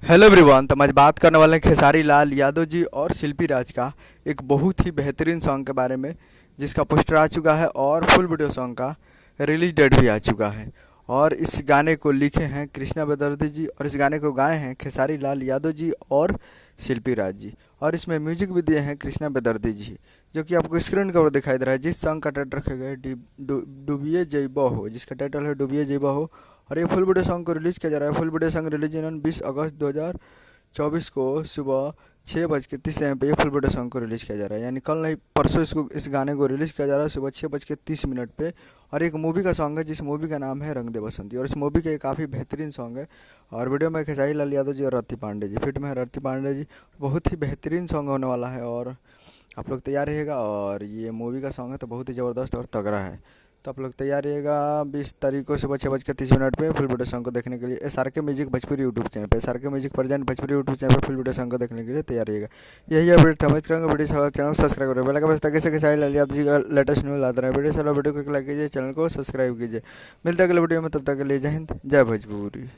Hello everyone. तो हम आज बात करने वाले हैं खेसारी लाल यादव जी और शिल्पी राज का एक बहुत ही बेहतरीन सॉन्ग के बारे में, जिसका पोस्टर आ चुका है और फुल वीडियो सॉन्ग का रिलीज डेट भी आ चुका है। और इस गाने को लिखे हैं कृष्णा बेदर्दी जी और इस गाने को गाए हैं खेसारी लाल यादव जी और शिल्पी राज जी। और इसमें म्यूजिक भी दिए हैं कृष्णा बेदर्दी जी, जो कि आपको स्क्रीन का ऊपर दिखाई दे रहा है। जिस सॉन्ग का टाइटल रखा गया है डूबिए जइबो हो, जिसका टाइटल है डूबिए जइबो हो। और ये फुल वीडियो सॉन्ग को रिलीज़ किया जा रहा है। फुल वीडियो सॉन्ग रिलीज इन्होंने 20 अगस्त 2024 को सुबह 6:30 पे ये फुल वीडियो सॉन्ग को रिलीज़ किया जा रहा है। यानी कल नहीं परसों इस गाने को रिलीज़ किया जा रहा है सुबह 6:30 पे। और एक मूवी का सॉन्ग है जिस मूवी का नाम है रंग दे बसंती। और इस मूवी का ये काफ़ी बेहतरीन सॉन्ग है। और वीडियो में खेसारी लाल यादव जी और रति पांडे जी, फिट में है रति पांडे जी। बहुत ही बेहतरीन सॉन्ग होने वाला है और आप लोग तैयार रहिएगा। और ये मूवी का सॉन्ग है तो बहुत ही ज़बरदस्त और तगड़ा है। तो आप लोग तैयार रहिएगा 20 तारीख को सुबह 6:30 पे फुल वीडियो सॉन्ग को देखने के लिए SRK music Bhojpuri YouTube channel पे, SRK music present Bhojpuri YouTube channel पे फुल वीडियो सॉन्ग को देखने के लिए तैयार रहिएगा। यही अपडेट था। उम्मीद करूँगा वीडियो चैनल को सब्सक्राइब करें। बेल का बस ताकि खेसारी लाल यादव जी का लेटेस्ट न्यूज़ लाते रहे। वीडियो को लाइक कीजिए, चैनल को सब्सक्राइब कीजिए। मिलता है अगले वीडियो में, तब तक के लिए जय हिंद जय भोजपुरी।